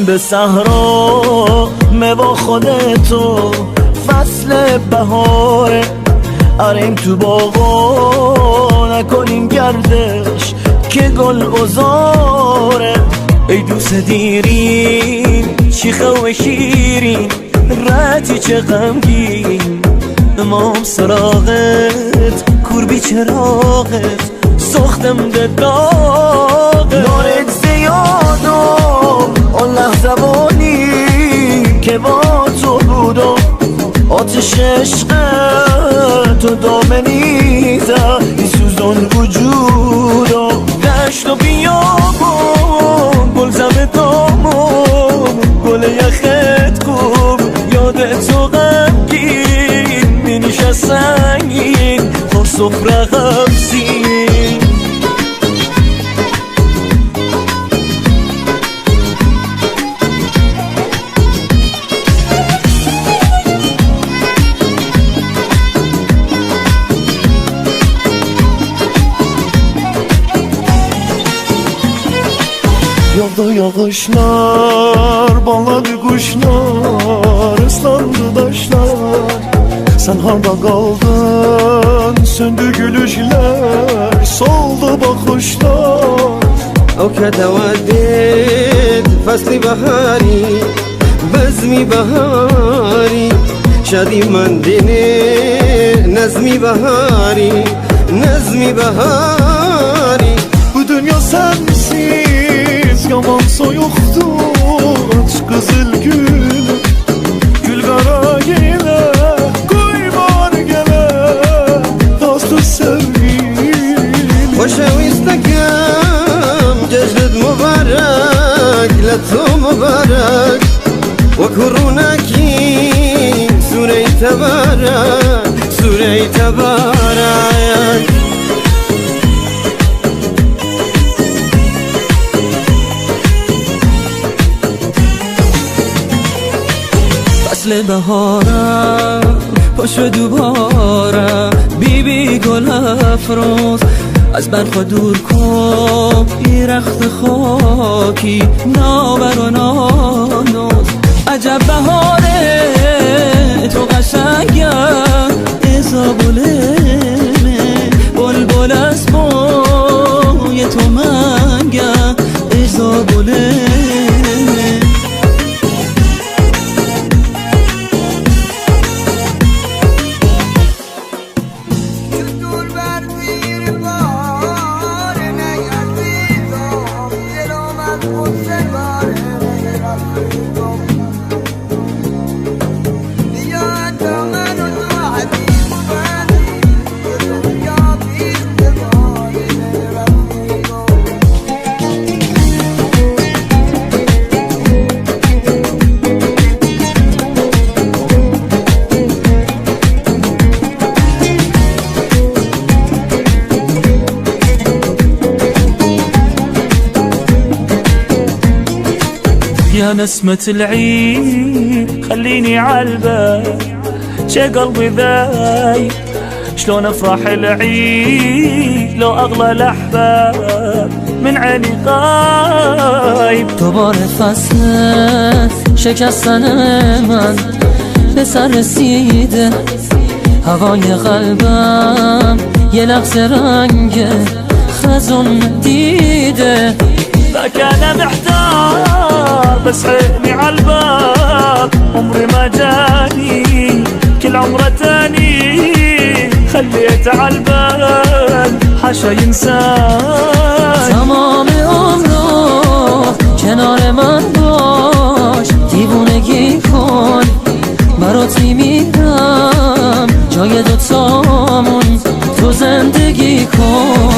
بریم به صحرا با خودتو، فصل بهاره اریم تو باغا، نکنیم گردش که گل بزاره. ای دوست دیرین شیخه و شیرین، رتی چه غمگین امام سراغت، کوربی چراغت سختم ده داغت. دارت زیادم اون لحظوانی که با تو بودم، آتش عشقت تو دامنیزه ای سوزان وجودم. دشت و بیابون گل زم دامون، گل یخت کوب یادت تو غمگین، می نشست سنگین با سفره غمزین. Yağdı yağışlar, bağladı kuşlar, ıslandı taşlar. Sen harda kaldın, söndü gülüşler, soldu bakışlar. أوكد وديت فصل بهاري بزمي بهاري شادي من ديني نزمي بهاري نزمي بهاري. Bu dünya sensiz yaman soyuktu, aç kızıl gül, gül kara gele, koy var gele, dostum sevgilim. Hoşa istekam cejdet mübarek, letu mübarek, ve kurunaki sure-i tebarek, sure-i tebarek. فصل بهارم پاشو دوباره، بی بی گل افروز از برق دور کن، ای رخت خاکی نابر و نانوز. عجب بهاره تو قشنگم ازابولمه، بلبل از بوی تو منگم ازابولمه. يا نسمة العيد خليني عالبال، شي قلبي ذايب شلون افرح العيد لو اغلى الاحباب من عيني غايب. دوباره فصل شکستن من به سر رسیده، هوای قلبم یه لحظه رنگ خزون دیده. ذاك انا محتار بس عيني عالباب، عمري ما جاني كل عمره تاني، خليت عالبال حاشا ينساني. تمام عمرو کنار من باش، دیوونگی کن برات میمیرم، جای دوتامون تو زندگی کن.